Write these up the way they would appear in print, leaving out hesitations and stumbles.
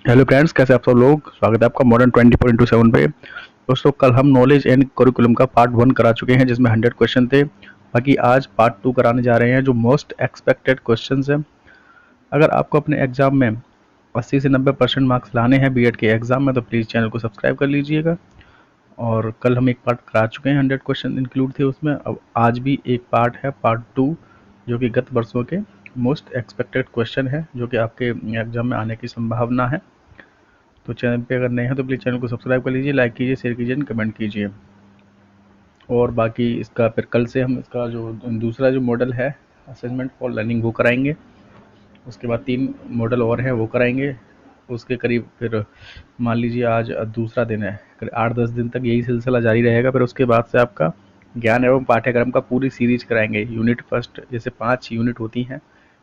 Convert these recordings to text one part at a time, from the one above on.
Hello friends, कैसे आप सब लोग। स्वागत है आपका मॉडर्न 24/7 पे। दोस्तों, कल हम नॉलेज एंड करिकुलम का पार्ट 1 करा चुके हैं जिसमें 100 क्वेश्चन थे। बाकी आज पार्ट 2 कराने जा रहे हैं जो मोस्ट एक्सपेक्टेड क्वेश्चंस हैं। अगर आपको अपने एग्जाम में 80 से 90% मार्क्स लाने हैं बीएड के एग्जाम में तो प्लीज़ चैनल को सब्सक्राइब कर लीजिएगा। और कल हम एक पार्ट करा चुके हैं, 100 क्वेश्चन इंक्लूड थे उसमें। अब आज भी एक पार्ट है, पार्ट 2, जो कि गत वर्षों के मोस्ट एक्सपेक्टेड क्वेश्चन है जो कि आपके एग्जाम में आने की संभावना है। तो चैनल पे अगर नए हैं तो प्लीज़ चैनल को सब्सक्राइब कर लीजिए, लाइक कीजिए, शेयर कीजिए, कमेंट कीजिए। और बाकी इसका फिर कल से हम इसका जो दूसरा जो मॉडल है असेसमेंट फॉर लर्निंग वो कराएंगे। उसके बाद 3 मॉडल और हैं वो कराएंगे। उसके करीब फिर मान लीजिए आज दूसरा दिन है, करीब 8-10 दिन तक यही सिलसिला जारी रहेगा। फिर उसके बाद से आपका ज्ञान एवं पाठ्यक्रम का पूरी सीरीज कराएंगे। यूनिट फर्स्ट, जैसे 5 यूनिट होती हैं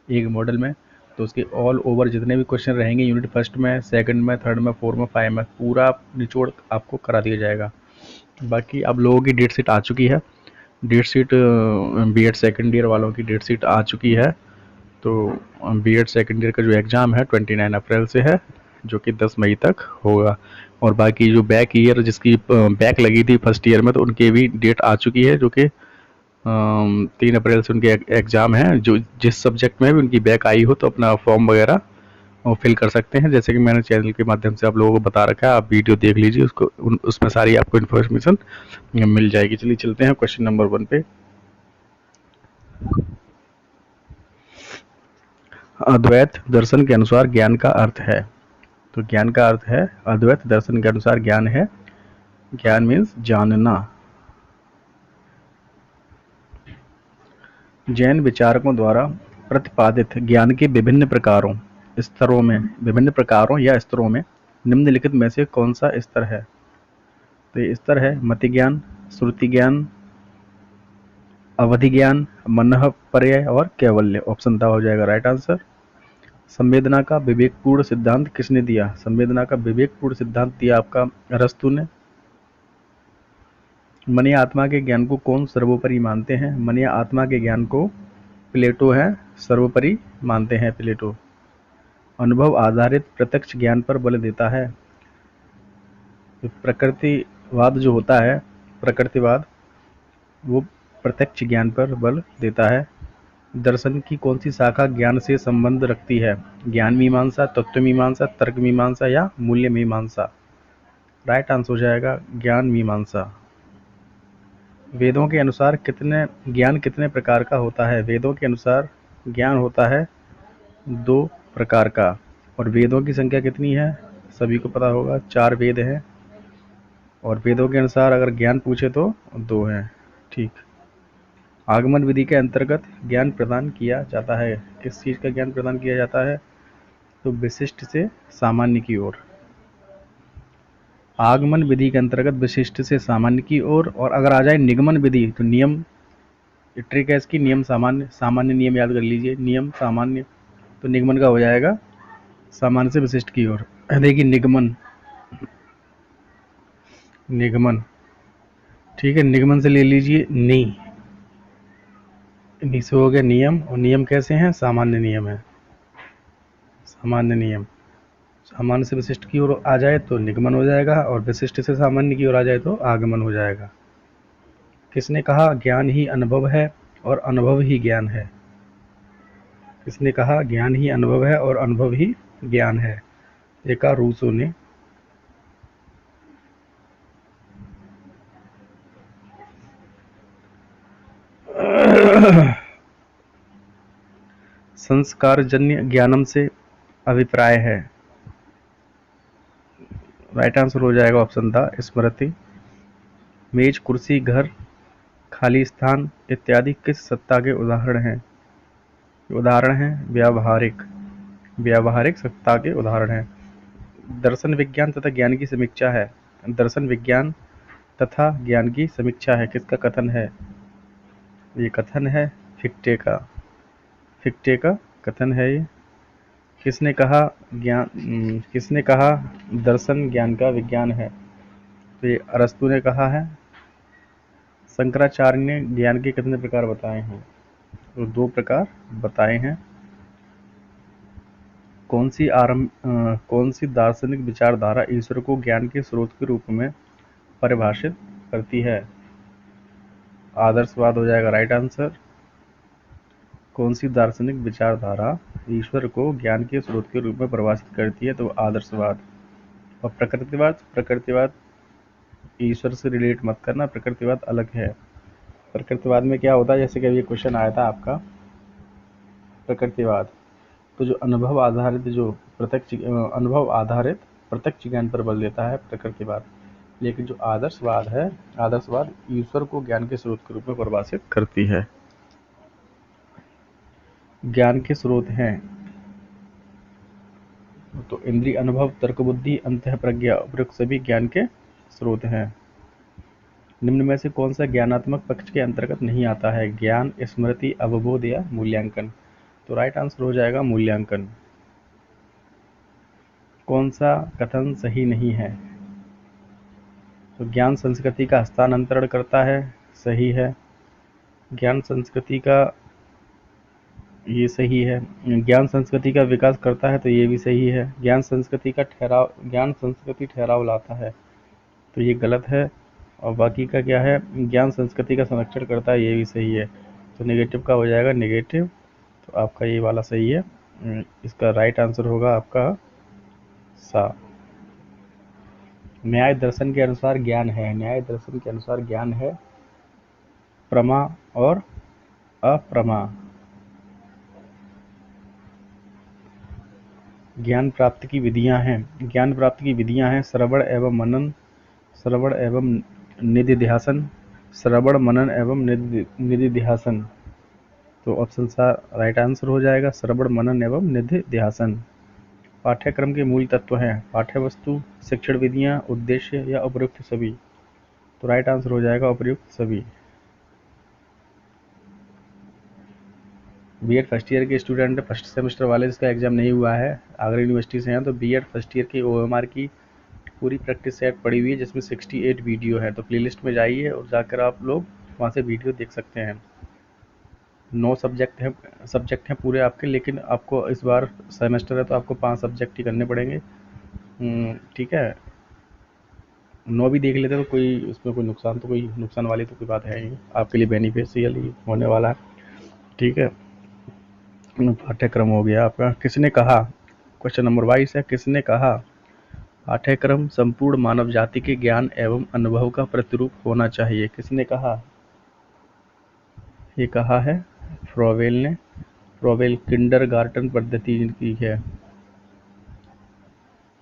एक मॉडल में, तो उसके ऑल ओवर जितने भी क्वेश्चन रहेंगे यूनिट फर्स्ट में, सेकंड में, थर्ड में, फोर्थ में, 5 में, पूरा निचोड़ आपको करा दिया जाएगा। बाकी अब लोगों की डेट शीट आ चुकी है। Date sheet BEd second year वालों की डेट शीट आ चुकी है। तो बीएड सेकेंड ईयर का जो एग्ज़ाम है 29 अप्रैल से है, जो कि 10 मई तक होगा। और बाकी जो बैक ईयर जिसकी बैक लगी थी फर्स्ट ईयर में, तो उनकी भी डेट आ चुकी है, जो कि 3 अप्रैल से उनके एग्ज़ाम है। जो जिस सब्जेक्ट में भी उनकी बैक आई हो तो अपना फॉर्म वगैरह वो फिल कर सकते हैं। जैसे कि मैंने चैनल के माध्यम से आप लोगों को बता रखा है, आप वीडियो देख लीजिए, उसको उसमें सारी आपको इन्फॉर्मेशन मिल जाएगी। चलिए चलते हैं क्वेश्चन नंबर 1 पे। अद्वैत दर्शन के अनुसार ज्ञान का अर्थ है। तो ज्ञान का अर्थ है, अद्वैत दर्शन के अनुसार ज्ञान है, ज्ञान मीन्स जानना। जैन विचारकों द्वारा प्रतिपादित ज्ञान के विभिन्न प्रकारों या स्तरों में निम्नलिखित में से कौन सा स्तर है। तो ये स्तर है मति ज्ञान, श्रुति ज्ञान, अवधि ज्ञान, मनः पर्याय और कैवल्य। ऑप्शन द हो जाएगा राइट आंसर। संवेदना का विवेकपूर्ण सिद्धांत किसने दिया। संवेदना का विवेकपूर्ण सिद्धांत दिया आपका अरस्तु ने। मन या आत्मा के ज्ञान को कौन सर्वोपरि मानते हैं। मन या आत्मा के ज्ञान को प्लेटो है सर्वोपरि मानते हैं, प्लेटो। अनुभव आधारित प्रत्यक्ष ज्ञान पर बल देता है। प्रकृतिवाद जो होता है, प्रकृतिवाद, वो प्रत्यक्ष ज्ञान पर बल देता है। दर्शन की कौन सी शाखा ज्ञान से संबंध रखती है। ज्ञान मीमांसा, तत्व मीमांसा, तर्क मीमांसा या मूल्य मीमांसा। राइट आंसर हो जाएगा ज्ञान मीमांसा। वेदों के अनुसार कितने प्रकार का होता है। वेदों के अनुसार ज्ञान होता है 2 प्रकार का। और वेदों की संख्या कितनी है सभी को पता होगा, 4 वेद हैं। और वेदों के अनुसार अगर ज्ञान पूछे तो 2 हैं। ठीक। आगमन विधि के अंतर्गत ज्ञान प्रदान किया जाता है। किस चीज़ का ज्ञान प्रदान किया जाता है। तो विशिष्ट से सामान्य की ओर। आगमन विधि के अंतर्गत विशिष्ट से सामान्य की ओर। और अगर आ जाए निगमन विधि तो नियम, ट्रिक है इसकी, नियम सामान्य, सामान्य नियम याद कर लीजिए, नियम सामान्य। तो निगमन का हो जाएगा सामान्य से विशिष्ट की ओर। देखिए निगमन, निगमन, ठीक है, निगमन से ले लीजिए नी से हो गया नियम। और नियम कैसे हैं, सामान्य नियम है, सामान्य नियम। सामान्य से विशिष्ट की ओर आ जाए तो निगमन हो जाएगा, और विशिष्ट से सामान्य की ओर आ जाए तो आगमन हो जाएगा। किसने कहा ज्ञान ही अनुभव है और अनुभव ही ज्ञान है। किसने कहा ज्ञान ही अनुभव है और अनुभव ही ज्ञान है। एक रूसो ने। संस्कारजन्य ज्ञानम से अभिप्राय है। राइट आंसर हो जाएगा ऑप्शन था स्मृति। मेज, कुर्सी, घर, खाली स्थान इत्यादि किस सत्ता के उदाहरण हैं। उदाहरण हैं व्यावहारिक, व्यावहारिक सत्ता के उदाहरण हैं। दर्शन विज्ञान तथा ज्ञान की समीक्षा है। दर्शन विज्ञान तथा ज्ञान की समीक्षा है, किसका कथन है। ये कथन है फिक्टे का, फिक्टे का कथन है ये। किसने कहा किसने कहा दर्शन ज्ञान का विज्ञान है। तो ये अरस्तु ने कहा है। शंकराचार्य ने ज्ञान के कितने प्रकार बताए हैं। तो 2 प्रकार बताए हैं। कौन सी दार्शनिक विचारधारा ईश्वर को ज्ञान के स्रोत के रूप में परिभाषित करती है? आदर्शवाद हो जाएगा राइट आंसर। कौन सी दार्शनिक विचारधारा ईश्वर को ज्ञान के स्रोत के रूप में परिभाषित करती है? तो आदर्शवाद। और प्रकृतिवाद ईश्वर से रिलेट मत करना, प्रकृतिवाद अलग है। प्रकृतिवाद में क्या होता है, जैसे कि अभी क्वेश्चन आया था आपका प्रकृतिवाद, तो जो अनुभव आधारित प्रत्यक्ष ज्ञान पर बल देता है प्रकृतिवाद। लेकिन जो आदर्शवाद है, आदर्शवाद ईश्वर को ज्ञान के स्रोत के रूप में परिभाषित करती है। ज्ञान के स्रोत हैं तो इंद्रिय, अनुभव, तर्क बुद्धि, अंतः प्रज्ञा, उपयुक्त सभी ज्ञान के स्रोत हैं। निम्न में से कौन सा ज्ञानात्मक पक्ष के अंतर्गत नहीं आता है? ज्ञान, स्मृति, अवबोध या मूल्यांकन? तो राइट आंसर हो जाएगा मूल्यांकन। कौन सा कथन सही नहीं है? तो ज्ञान संस्कृति का हस्तांतरण करता है, सही है। ज्ञान संस्कृति का, ये सही है। ज्ञान संस्कृति का विकास करता है, तो ये भी सही है। ज्ञान संस्कृति ठहराव लाता है, तो ये गलत है। और बाकी का क्या है? ज्ञान संस्कृति का संरक्षण करता है, ये भी सही है। तो नेगेटिव का हो जाएगा नेगेटिव, तो आपका ये वाला सही है। इसका राइट आंसर होगा आपका सा। न्याय दर्शन के अनुसार ज्ञान है प्रमा और अप्रमा। ज्ञान प्राप्ति की विधियां हैं श्रवण एवं निधिध्यासन। तो ऑप्शन सा राइट आंसर हो जाएगा, श्रवण, मनन एवं निधिध्यासन। पाठ्यक्रम के मूल तत्व हैं पाठ्यवस्तु, शिक्षण विधियां, उद्देश्य या उपयुक्त सभी। तो राइट आंसर हो जाएगा उपयुक्त सभी। बीएड फर्स्ट ईयर के स्टूडेंट, फर्स्ट सेमेस्टर वाले, जिसका एग्जाम नहीं हुआ है, आगरा यूनिवर्सिटी से हैं, तो बीएड फर्स्ट ईयर की ओएमआर की पूरी प्रैक्टिस सेट पड़ी हुई है, जिसमें 68 वीडियो है। तो प्लेलिस्ट में जाइए और जाकर आप लोग वहाँ से वीडियो देख सकते हैं। 9 सब्जेक्ट हैं पूरे आपके, लेकिन आपको इस बार सेमेस्टर है तो आपको 5 सब्जेक्ट ही करने पड़ेंगे। ठीक है, 9 भी देख लेते तो कोई उसमें कोई नुकसान वाली तो कोई बात है नहीं, आपके लिए बेनिफिशियल ही होने वाला है। ठीक है, पाठ्यक्रम हो गया आपका। किसने कहा, क्वेश्चन नंबर 22 है, किसने कहा पाठ्यक्रम संपूर्ण मानव जाति के ज्ञान एवं अनुभव का प्रतिरूप होना चाहिए? किसने कहा? ये कहा है फ्रोवेल ने। फ्रोवेल किंडरगार्टन पद्धति जिनकी है।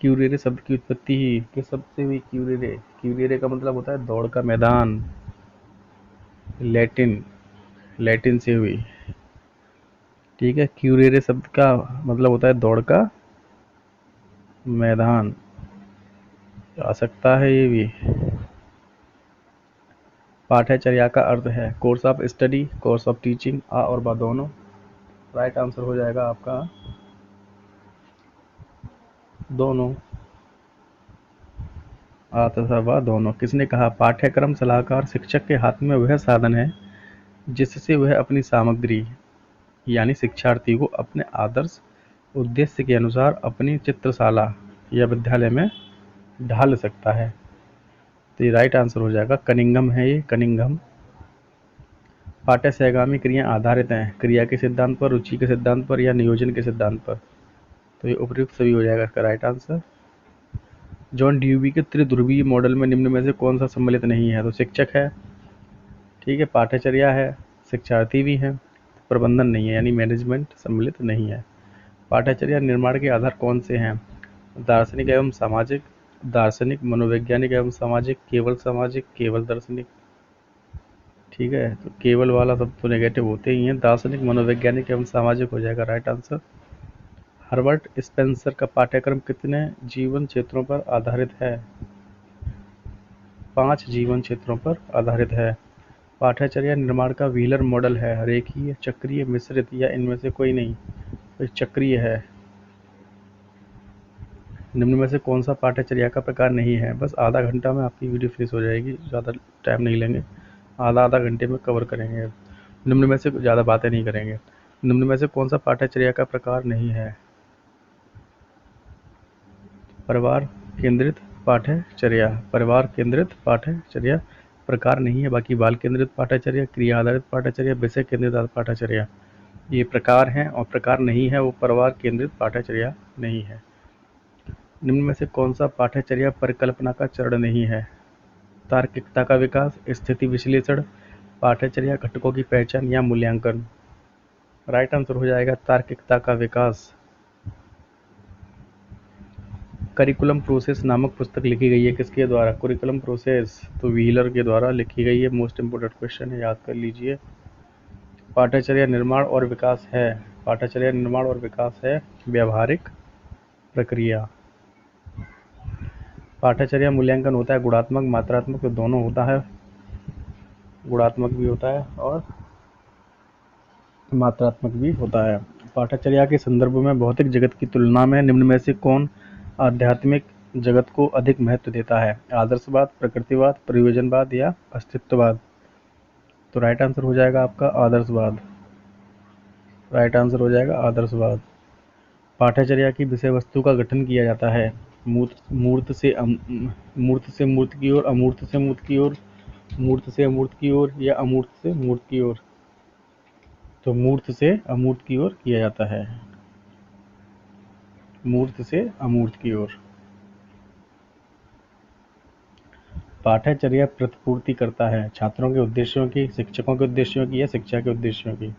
क्यूरेरे शब्द की उत्पत्ति ही किस शब्द से हुई? क्यूरेरे का मतलब होता है दौड़ का मैदान, लैटिन से हुई। ठीक है, क्यूरेरे शब्द का मतलब होता है दौड़ का मैदान, आ सकता है ये भी। पाठ्यचर्या का अर्थ है course of study, course of teaching, आ और बा दोनों। राइट आंसर हो जाएगा आपका दोनों, आ तथा बा दोनों। किसने कहा पाठ्यक्रम सलाहकार शिक्षक के हाथ में वह साधन है जिससे वह अपनी सामग्री यानी शिक्षार्थी को अपने आदर्श उद्देश्य के अनुसार अपनी चित्रशाला या विद्यालय में ढाल सकता है। तो ये राइट आंसर हो जाएगा कनिंघम है, ये कनिंघम। पाठ्य सहगामी क्रिया आधारित हैं क्रिया के सिद्धांत पर, रुचि के सिद्धांत पर या नियोजन के सिद्धांत पर। तो ये उपयुक्त सभी हो जाएगा इसका राइट आंसर। जॉन ड्यूवी के त्रिध्रुवीय मॉडल में निम्न में से कौन सा सम्मिलित नहीं है? तो शिक्षक है, ठीक है, पाठ्यचर्या है, शिक्षार्थी भी है, प्रबंधन नहीं है यानी मैनेजमेंट सम्मिलित नहीं है। पाठ्यचर्या निर्माण के आधार कौन से हैं? दार्शनिक एवं सामाजिक, दार्शनिक, मनोवैज्ञानिक एवं सामाजिक, केवल सामाजिक, केवल दार्शनिक। ठीक है, तो केवल वाला सब तो नेगेटिव होते ही हैं। दार्शनिक, मनोवैज्ञानिक एवं सामाजिक हो जाएगा राइट आंसर। हर्बर्ट स्पेंसर का पाठ्यक्रम कितने जीवन क्षेत्रों पर आधारित है? 5 जीवन क्षेत्रों पर आधारित है। पाठ्यचर्या निर्माण का व्हीलर मॉडल है रेखीय, चक्रीय, मिश्रित या इनमें से कोई नहीं? तो चक्रीय है। निम्न में से कौन सा पाठ्यचर्या का प्रकार नहीं है? बस आधा घंटा में आपकी वीडियो फिनिश हो जाएगी, ज़्यादा टाइम नहीं लेंगे, आधा घंटे में कवर करेंगे। निम्न में से ज़्यादा बातें नहीं करेंगे। निम्न में से कौन सा पाठ्यचर्या का प्रकार नहीं है? परिवार केंद्रित पाठ्यचर्या, परिवार केंद्रित पाठ्यचर्या प्रकार नहीं है। बाकी बाल केंद्रित पाठ्यचर्या, क्रिया आधारित पाठ्यचर्या, विषय केंद्रित पाठ्यचर्या ये प्रकार हैं, और प्रकार नहीं है वो परिवार केंद्रित पाठ्यचर्या नहीं है। निम्न में से कौन सा पाठ्यचर्या परिकल्पना का चरण नहीं है? तार्किकता का विकास, स्थिति विश्लेषण, पाठ्यचर्या घटकों की पहचान या मूल्यांकन। राइट आंसर हो जाएगा तार्किकता का विकास। करिकुलम प्रोसेस नामक पुस्तक लिखी गई है किसके द्वारा? करिकुलम प्रोसेस तो व्हीलर के द्वारा लिखी गई है। मोस्ट इंपोर्टेंट क्वेश्चन है, याद कर लीजिए। पाठ्यचर्या निर्माण और विकास है, पाठ्यचर्या निर्माण और विकास है व्यावहारिक प्रक्रिया। पाठ्यचर्या मूल्यांकन होता है गुणात्मक मात्रात्मक तो दोनों होता है, गुणात्मक भी होता है और मात्रात्मक भी होता है। पाठ्यचर्या के संदर्भ में भौतिक जगत की तुलना में निम्न में से कौन आध्यात्मिक जगत को अधिक महत्व देता है? आदर्शवाद, प्रकृतिवाद, प्रयोजनवाद या अस्तित्ववाद? तो राइट आंसर हो जाएगा आपका आदर्शवाद। राइट आंसर हो जाएगा आदर्शवाद। पाठ्यचर्या की विषय वस्तु का गठन किया जाता है मूर्त से मूर्त की ओर, अमूर्त से मूर्त की ओर, मूर्त से अमूर्त की ओर या अमूर्त से मूर्त की ओर? तो मूर्त से अमूर्त की ओर किया जाता है, मूर्त से अमूर्त की ओर। पाठ्यचर्या प्रतिपूर्ति करता है छात्रों के उद्देश्यों की, शिक्षकों के उद्देश्यों की या शिक्षा के उद्देश्यों की?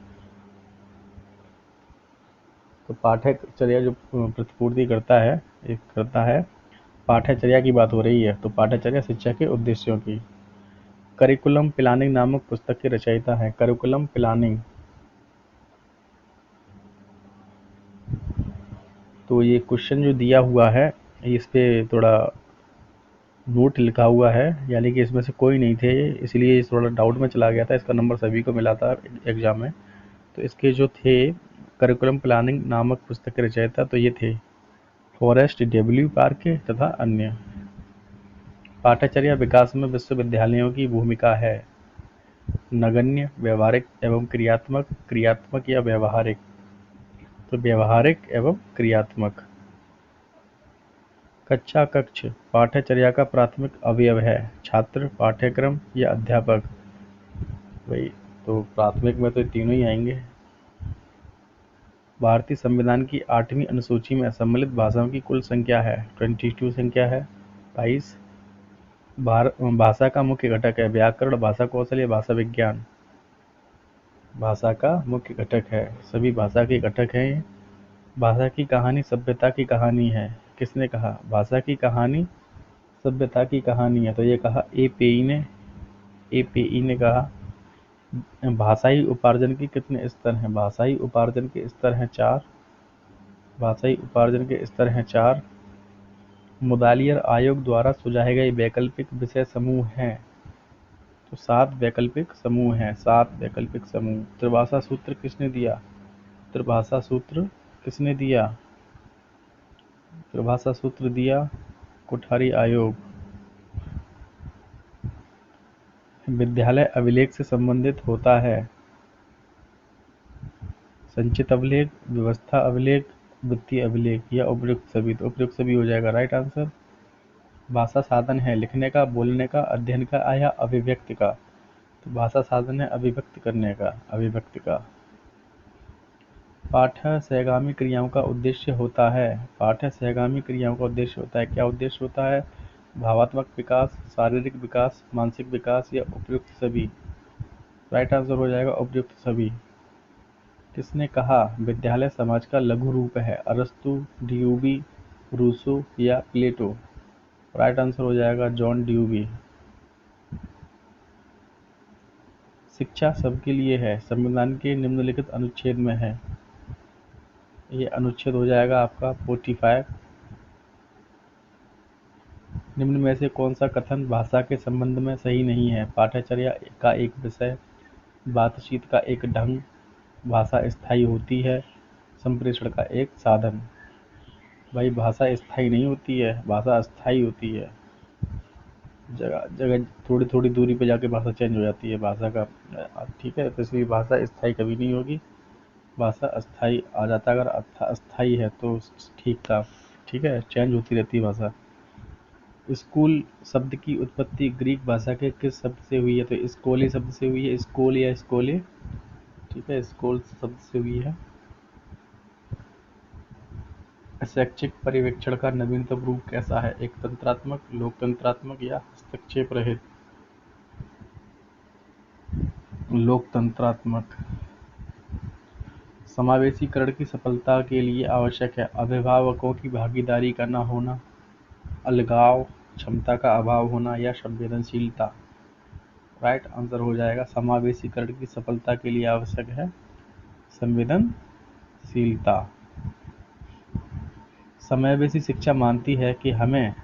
तो पाठ्यचर्या जो प्रतिपूर्ति करता है, एक करता है, पाठ्यचर्या की बात हो रही है तो पाठ्यचर्या शिक्षा के उद्देश्यों की। करिकुलम प्लानिंग नामक पुस्तक के रचयिता है। करिकुलम प्लानिंग तो ये क्वेश्चन जो दिया हुआ है इस पे थोड़ा नोट लिखा हुआ है, यानी कि इसमें से कोई नहीं थे, इसलिए थोड़ा डाउट में चला गया था। इसका नंबर सभी को मिला था एग्जाम में। तो इसके जो थे करिकुलम प्लानिंग नामक पुस्तक के रचयिता तो ये थे फॉरेस्ट डब्ल्यू पार्के तथा अन्य। पाठ्यचर्या विकास में विश्वविद्यालयों की भूमिका है नगण्य, व्यवहारिक एवं क्रियात्मक, क्रियात्मक या व्यवहारिक? तो व्यवहारिक एवं क्रियात्मक। कक्षा कक्ष पाठ्यचर्या का प्राथमिक अवयव है छात्र, पाठ्यक्रम या अध्यापक? भाई तो प्राथमिक में तो तीनों ही आएंगे। भारतीय संविधान की 8वीं अनुसूची में सम्मिलित भाषाओं की कुल संख्या है 22 संख्या है 22। भाषा का मुख्य घटक है व्याकरण, भाषा कौशल या भाषा विज्ञान? भाषा का मुख्य घटक है, सभी भाषा के घटक हैं। भाषा की कहानी सभ्यता की कहानी है, किसने कहा? भाषा की कहानी सभ्यता की कहानी है, तो ये कहा एपेई ने। एपेई ने कहा। भाषाई उपार्जन के कितने स्तर हैं? भाषाई उपार्जन के स्तर हैं 4। भाषाई उपार्जन के स्तर हैं 4। मुदालियर आयोग द्वारा सुझाए गए वैकल्पिक विषय समूह हैं, तो 7 वैकल्पिक समूह हैं, 7 वैकल्पिक समूह। त्रिभाषा सूत्र किसने दिया? त्रिभाषा सूत्र किसने दिया? त्रिभाषा सूत्र दिया कोठारी आयोग। विद्यालय अभिलेख से संबंधित होता है संचित अभिलेख, व्यवस्था अभिलेख, वित्तीय अभिलेख या उपयुक्त सभी? तो उपयुक्त सभी हो जाएगा राइट आंसर। भाषा साधन है लिखने का, बोलने का, अध्ययन का या अभिव्यक्ति का? तो भाषा साधन है अभिव्यक्त करने का, अभिव्यक्ति का। पाठ्य सहगामी क्रियाओं का उद्देश्य होता है, पाठ्य सहगामी क्रियाओं का उद्देश्य होता है, क्या उद्देश्य होता है? भावात्मक विकास, शारीरिक विकास, मानसिक विकास या उपयुक्त सभी? राइट आंसर हो जाएगा उपयुक्त सभी। किसने कहा विद्यालय समाज का लघु रूप है? अरस्तु, ड्यूबी, रूसो या प्लेटो? राइट आंसर हो जाएगा जॉन ड्यूबी। शिक्षा सबके लिए है संविधान के निम्नलिखित अनुच्छेद में है, ये अनुच्छेद हो जाएगा आपका 45। निम्न में से कौन सा कथन भाषा के संबंध में सही नहीं है? पाठ्यचर्या का एक विषय, बातचीत का एक ढंग, भाषा स्थायी होती है, संप्रेषण का एक साधन? भाई भाषा स्थायी नहीं होती है, भाषा अस्थायी होती है। जगह जगह थोड़ी थोड़ी दूरी पे जाके भाषा चेंज हो जाती है भाषा का, ठीक है। तो इसलिए भाषा स्थायी कभी नहीं होगी, भाषा अस्थायी आ जाता। अगर अस्थायी है तो ठीक था। ठीक है, चेंज होती रहती है भाषा। स्कूल शब्द की उत्पत्ति ग्रीक भाषा के किस शब्द से हुई है? तो स्कोली शब्द से हुई है, स्कोल या स्कोले। ठीक है, स्कोल शब्द से हुई है। शैक्षिक पर्यवेक्षण का नवीनतम रूप कैसा है? एक तंत्रात्मक, लोकतंत्रात्मक या हस्तक्षेप रहित? लोकतंत्रात्मक। समावेशीकरण की सफलता के लिए आवश्यक है अभिभावकों की भागीदारी का न होना, अलगाव, क्षमता का अभाव होना या संवेदनशीलता। राइट आंसर हो जाएगा समावेशीकरण की सफलता के लिए आवश्यक है संवेदनशीलता। समावेशी शिक्षा मानती है कि हमें ...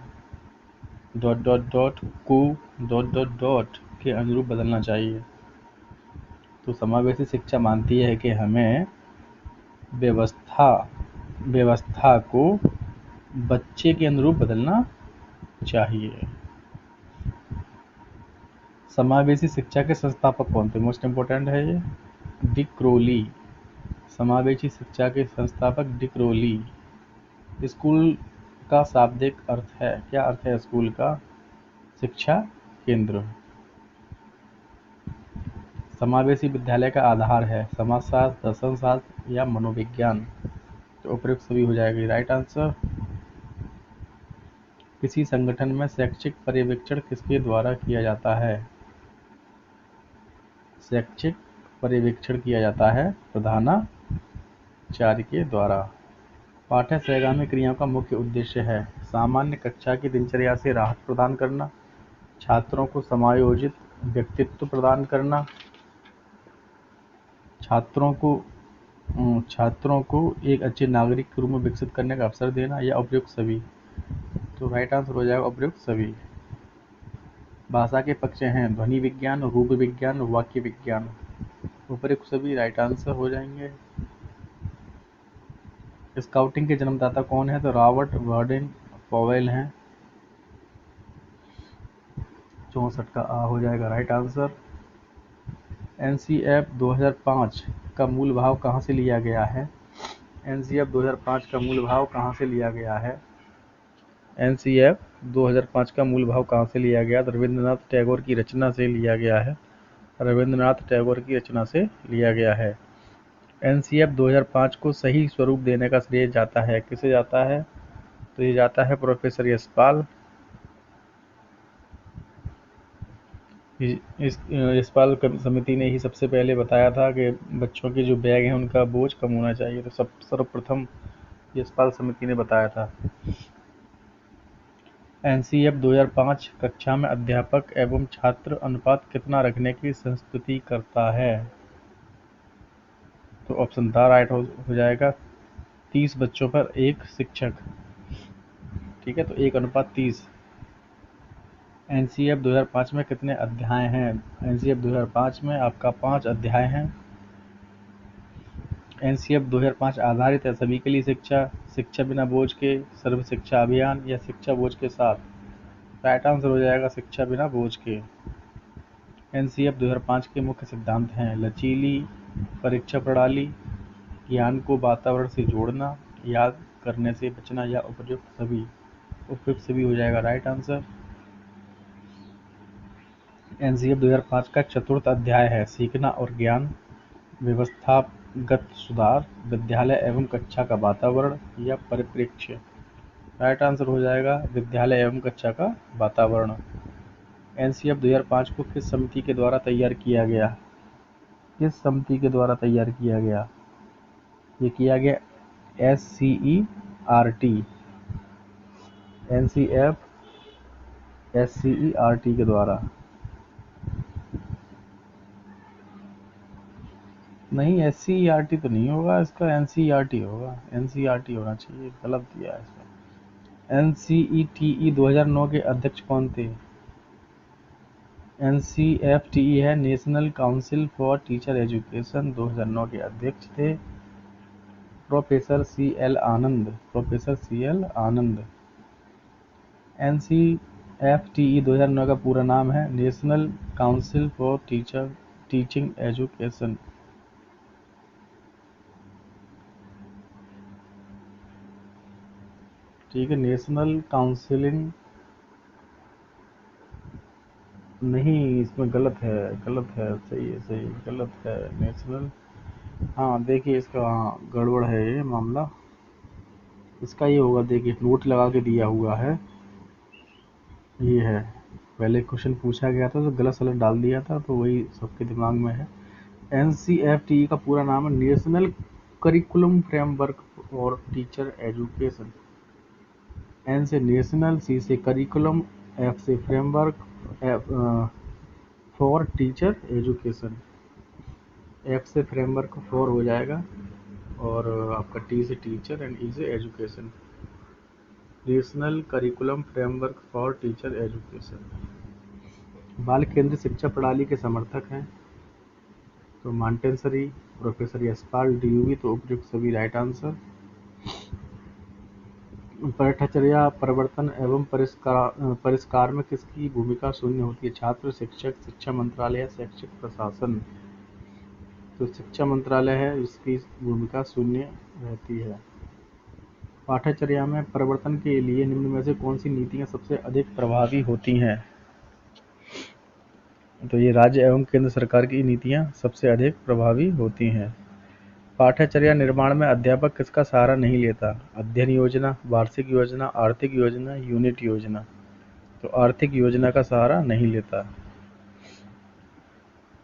को ... के अनुरूप बदलना चाहिए। तो समावेशी शिक्षा मानती है कि हमें व्यवस्था को बच्चे के अनुरूप बदलना चाहिए। समावेशी शिक्षा के संस्थापक कौन थे? मोस्ट इम्पोर्टेंट है ये, डिक रोली। समावेशी शिक्षा के संस्थापक डिक रोली। स्कूल का शाब्दिक अर्थ है, क्या अर्थ है स्कूल का? शिक्षा केंद्र। समावेशी विद्यालय का आधार है समाजशास्त्र, दर्शनशास्त्र या मनोविज्ञान। तो उपयुक्त सभी हो जाएगी राइट आंसर। किसी संगठन में शैक्षिक पर्यवेक्षण किसके द्वारा किया जाता है? शैक्षिक पर्यवेक्षण किया जाता है प्रधानाचार्य के द्वारा। पाठ्य सहगामी क्रियाओं का मुख्य उद्देश्य है सामान्य कक्षा की दिनचर्या से राहत प्रदान करना, छात्रों को समायोजित व्यक्तित्व प्रदान करना, छात्रों को एक अच्छे नागरिक के रूप में विकसित करने का अवसर देना या उपयुक्त सभी। तो राइट आंसर हो जाएगा उपयुक्त सभी। भाषा के पक्ष हैं ध्वनि विज्ञान, रूप विज्ञान, वाक्य विज्ञान। उपयुक्त सभी राइट आंसर हो जाएंगे। स्काउटिंग के जन्मदाता कौन है? तो रॉबर्ट बार्डिन पॉवेल हैं। 64 का आ हो जाएगा राइट आंसर। एनसीएफ 2005 का मूल भाव कहाँ से लिया गया है? एनसीएफ 2005 का मूल भाव कहाँ से लिया गया है? एनसीएफ 2005 का मूल भाव कहाँ से लिया गया? रविंद्रनाथ टैगोर की रचना से लिया गया है। रविंद्रनाथ टैगोर की रचना से लिया गया है। एनसीएफ 2005 को सही स्वरूप देने का श्रेय जाता है, किसे जाता है? तो ये जाता है प्रोफेसर यशपाल। इस यशपाल समिति ने ही सबसे पहले बताया था कि बच्चों के जो बैग हैं उनका बोझ कम होना चाहिए, तो सर्वप्रथम यशपाल समिति ने बताया था। एनसीएफ 2005 कक्षा में अध्यापक एवं छात्र अनुपात कितना रखने की संस्तुति करता है? तो ऑप्शन द राइट हो जाएगा 30 बच्चों पर एक शिक्षक। ठीक है, तो 1:30। एनसीएफ 2005 में कितने अध्याय हैं? एनसीएफ 2005 में आपका 5 अध्याय हैं। एनसीएफ 2005 आधारित है सभी के लिए शिक्षा, शिक्षा बिना बोझ के, सर्व शिक्षा अभियान या शिक्षा बोझ के साथ। राइट आंसर हो जाएगा शिक्षा बिना बोझ के। एनसीएफ 2005 के मुख्य सिद्धांत हैं लचीली परीक्षा प्रणाली, ज्ञान को वातावरण से जोड़ना, याद करने से बचना या उपयुक्त सभी। उपयुक्त सभी हो जाएगा राइट आंसर। एनसीएफ 2005 का चतुर्थ अध्याय है सीखना और ज्ञान, व्यवस्थागत सुधार, विद्यालय एवं कक्षा का वातावरण या परिप्रेक्ष्य। राइट आंसर हो जाएगा विद्यालय एवं कक्षा का वातावरण। एनसीएफ 2005 को किस समिति के द्वारा तैयार किया गया? किस समिति के द्वारा तैयार किया गया? ये किया गया SCERT। एनसीएफ SCERT के द्वारा। नहीं, SCERT तो नहीं होगा इसका, NCERT होगा। NCERT होना चाहिए, गलत दिया है इसमें। NCETE 2009 के अध्यक्ष कौन थे? NCFTE है national council for teacher education, 2009 के अध्यक्ष थे प्रोफेसर CL आनंद। प्रोफेसर CL आनंद। NCFTE 2009 का पूरा नाम है national council for teaching education. ठीक है, नेशनल काउंसिलिंग नहीं, इसमें गलत है, गलत है, सही है, सही, गलत है, नेशनल। हाँ देखिए, इसका हाँ गड़बड़ है ये मामला। इसका ये होगा, देखिए नोट लगा के दिया हुआ है, ये है। पहले क्वेश्चन पूछा गया था तो गलत सलत डाल दिया था, तो वही सबके दिमाग में है। NCFT का पूरा नाम है national curriculum framework for teacher education. N से नेशनल, सी से करिकुलम, एफ से framework, F for teacher education. F से फ्रेमवर्क 4 हो जाएगा, और आपका टी से टीचर एंड ई से education. National curriculum framework for teacher education. बाल केंद्रित शिक्षा प्रणाली के समर्थक हैं तो मॉन्टेसरी, प्रोफेसर यशपाल डीयूवी, तो उपयुक्त सभी राइट आंसर। पाठ्यचर्या परिवर्तन एवं परिष्कार में किसकी भूमिका शून्य होती है? छात्र, शिक्षक, शिक्षा मंत्रालय या शैक्षिक प्रशासन? तो शिक्षा मंत्रालय है, इसकी भूमिका शून्य रहती है। पाठ्यचर्या में परिवर्तन के लिए निम्न में से कौन सी नीतियां सबसे अधिक प्रभावी होती हैं? तो ये राज्य एवं केंद्र सरकार की नीतियां सबसे अधिक प्रभावी होती हैं। पाठ्यचर्या निर्माण में अध्यापक किसका सहारा नहीं लेता? अध्ययन योजना, वार्षिक योजना, आर्थिक योजना, यूनिट योजना? तो आर्थिक योजना का सहारा नहीं लेता।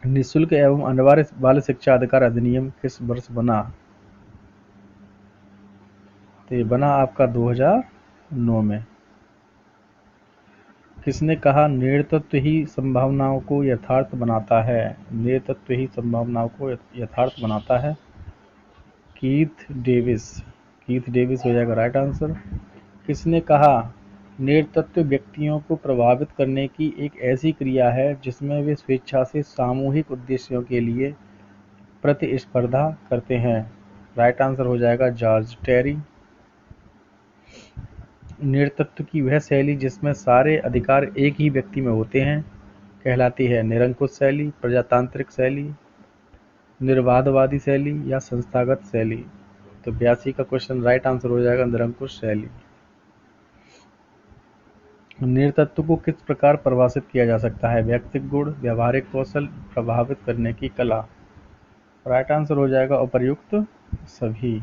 निःशुल्क एवं अनिवार्य बाल शिक्षा अधिकार अधिनियम किस वर्ष बना? तो ये बना आपका 2009 में। किसने कहा नेतृत्व ही संभावनाओं को यथार्थ बनाता है? नेतृत्व ही संभावनाओं को यथार्थ बनाता है। Keith Davis. कीथ डेविस हो जाएगा राइट आंसर। किसने कहा नेतृत्व व्यक्तियों को प्रभावित करने की एक ऐसी क्रिया है जिसमें वे स्वेच्छा से सामूहिक उद्देश्यों के लिए प्रतिस्पर्धा करते हैं? राइट आंसर हो जाएगा जॉर्ज टेरी। नेतृत्व की वह शैली जिसमें सारे अधिकार एक ही व्यक्ति में होते हैं कहलाती है निरंकुश शैली, प्रजातांत्रिक शैली, निर्वाधवादी शैली या संस्थागत शैली? तो 82 का क्वेश्चन राइट आंसर हो जाएगा निरंकुश शैली। नेतृत्व को किस प्रकार परिभाषित किया जा सकता है? व्यक्तिगत गुण, व्यावहारिक कौशल, प्रभावित करने की कला? राइट आंसर हो जाएगा उपर्युक्त सभी।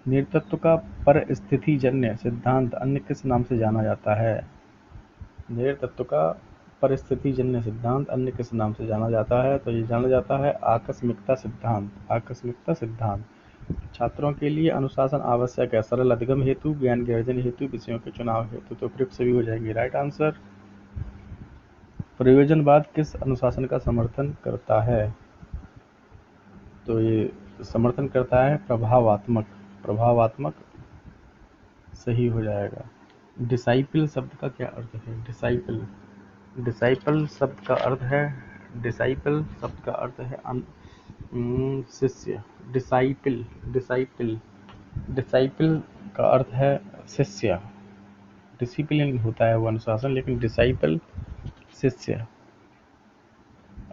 नेतृत्व का परिस्थितिजन्य सिद्धांत अन्य किस नाम से जाना जाता है? नेतृत्व का परिस्थितिजन्य सिद्धांत अन्य किस नाम से जाना जाता है? तो ये जाना जाता है आकस्मिकता सिद्धांत। आकस्मिकता सिद्धांत। छात्रों के लिए अनुशासन आवश्यक है सरल अधिगम हेतु, ज्ञान के अर्जन हेतु, विषयों के चुनाव हेतु? तो प्रयुक्त सभी हो जाएंगे राइट आंसर। प्रयोजनवाद किस अनुशासन का समर्थन करता है? तो ये समर्थन करता है प्रभावात्मक। प्रभावात्मक सही हो जाएगा। डिसाइपल शब्द का क्या अर्थ है? डिसाइपल, डिसाइपल शब्द का अर्थ है, डिसाइपल शब्द का अर्थ है शिष्य। डिसाइपल, डिसाइपल, डिसाइपल का अर्थ है शिष्य। डिसिप्लिन होता है वो अनुशासन, लेकिन डिसाइपल शिष्य।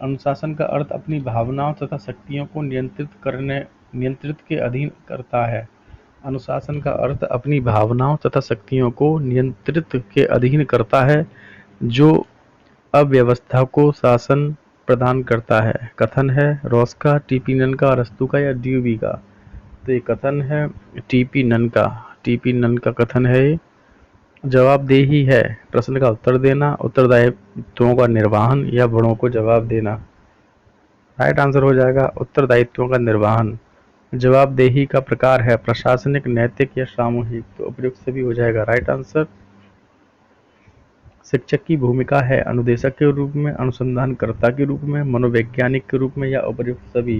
अनुशासन का अर्थ अपनी भावनाओं तथा शक्तियों को नियंत्रित के अधीन करता है। अनुशासन का अर्थ अपनी भावनाओं तथा शक्तियों को नियंत्रित के अधीन करता है, जो अव्यवस्था को शासन प्रदान करता है। कथन है रॉस का, टीपी नन का, अरस्तू का या ड्यूवी का? तो ये कथन है टीपी नन का। टीपी नन का कथन है ये। जवाबदेही है प्रश्न का उत्तर देना, उत्तरदायित्वों का निर्वहन या बड़ों को जवाब देना? राइट आंसर हो जाएगा उत्तरदायित्वों का निर्वहन। जवाबदेही का प्रकार है प्रशासनिक, नैतिक या सामूहिक? तो उपयुक्त सभी हो जाएगा राइट आंसर। शिक्षक की भूमिका है अनुदेशक के रूप में, अनुसंधानकर्ता के रूप में, मनोवैज्ञानिक के रूप में या उपयुक्त सभी?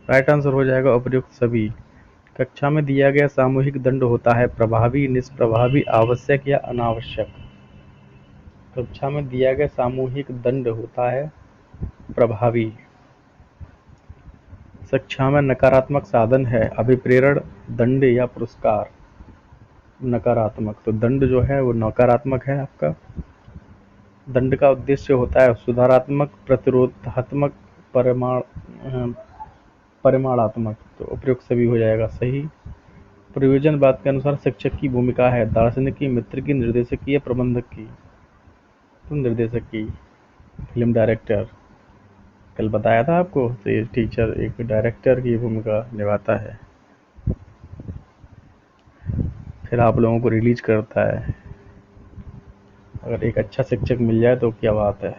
राइट आंसर हो जाएगा उपयुक्त सभी। कक्षा में दिया गया सामूहिक दंड होता है प्रभावी, निष्प्रभावी, आवश्यक या अनावश्यक? कक्षा में दिया गया सामूहिक दंड होता है प्रभावी। शिक्षा में नकारात्मक साधन है अभिप्रेरण, दंड या पुरस्कार? नकारात्मक, तो दंड जो है वो नकारात्मक है आपका। दंड का उद्देश्य होता है सुधारात्मक, प्रतिरोधात्मक, परिमाणात्मक? तो उपयुक्त सभी हो जाएगा सही। प्रयोजन बात के अनुसार शिक्षक की भूमिका है दार्शनिक की, मित्र की, निर्देशक की या प्रबंधक की? तो निर्देशक की। फिल्म डायरेक्टर, कल बताया था आपको, तो ये टीचर एक डायरेक्टर की भूमिका निभाता है, फिर आप लोगों को रिलीज करता है। अगर एक अच्छा शिक्षक मिल जाए तो क्या बात है।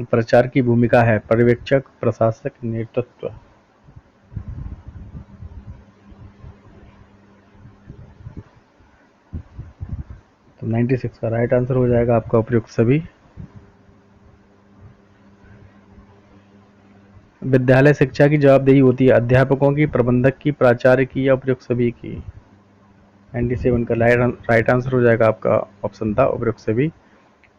प्रचार की भूमिका है पर्यवेक्षक, प्रशासक, नेतृत्व। तो 96 का राइट आंसर हो जाएगा आपका उपयुक्त सभी। विद्यालय शिक्षा की जवाबदेही होती है अध्यापकों की, प्रबंधक की, प्राचार्य की या उपयुक्त सभी की? 97 का राइट आंसर हो जाएगा आपका ऑप्शन था उपयुक्त सभी।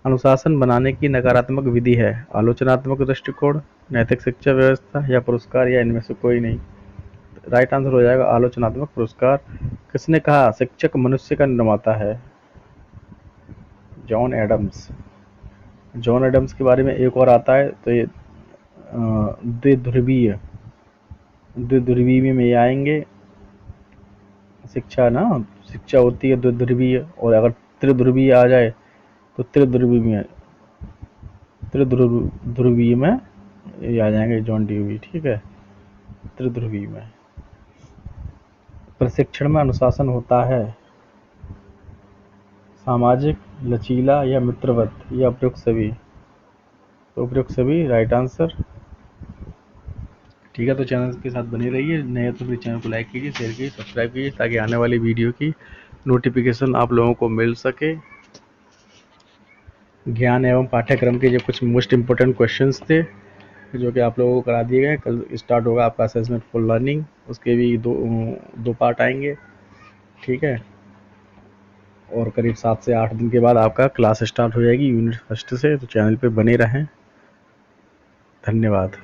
अनुशासन बनाने की नकारात्मक विधि है आलोचनात्मक दृष्टिकोण, नैतिक शिक्षा व्यवस्था या पुरस्कार या इनमें से कोई नहीं? राइट आंसर हो जाएगा आलोचनात्मक पुरस्कार। किसने कहा शिक्षक मनुष्य का निर्माता है? John Adams. जॉन एडम्स के बारे में एक और आता है, तो ये द्विध्रुवीय में ये आएंगे। शिक्षा ना, शिक्षा होती है द्विध्रुवीय, और अगर त्रिध्रुवीय आ जाए तो त्रिध्रुवीय में ये आ जाएंगे जॉन ड्यूवी। ठीक है, त्रिध्रुवीय में। प्रशिक्षण में अनुशासन होता है सामाजिक, लचीला या मित्रवत या उपयुक्त सभी? तो उपयुक्त सभी राइट आंसर। ठीक है, तो चैनल के साथ बने रहिए, नए तो मेरे चैनल को लाइक कीजिए, शेयर कीजिए, सब्सक्राइब कीजिए, ताकि आने वाली वीडियो की नोटिफिकेशन आप लोगों को मिल सके। ज्ञान एवं पाठ्यक्रम के जो कुछ मोस्ट इम्पोर्टेंट क्वेश्चंस थे जो कि आप लोगों को करा दिए गए। कल स्टार्ट होगा आपका असेसमेंट फॉर लर्निंग, उसके भी दो पार्ट आएंगे। ठीक है, और करीब 7 से 8 दिन के बाद आपका क्लास स्टार्ट हो जाएगी यूनिट फर्स्ट से। तो चैनल पे बने रहें। धन्यवाद।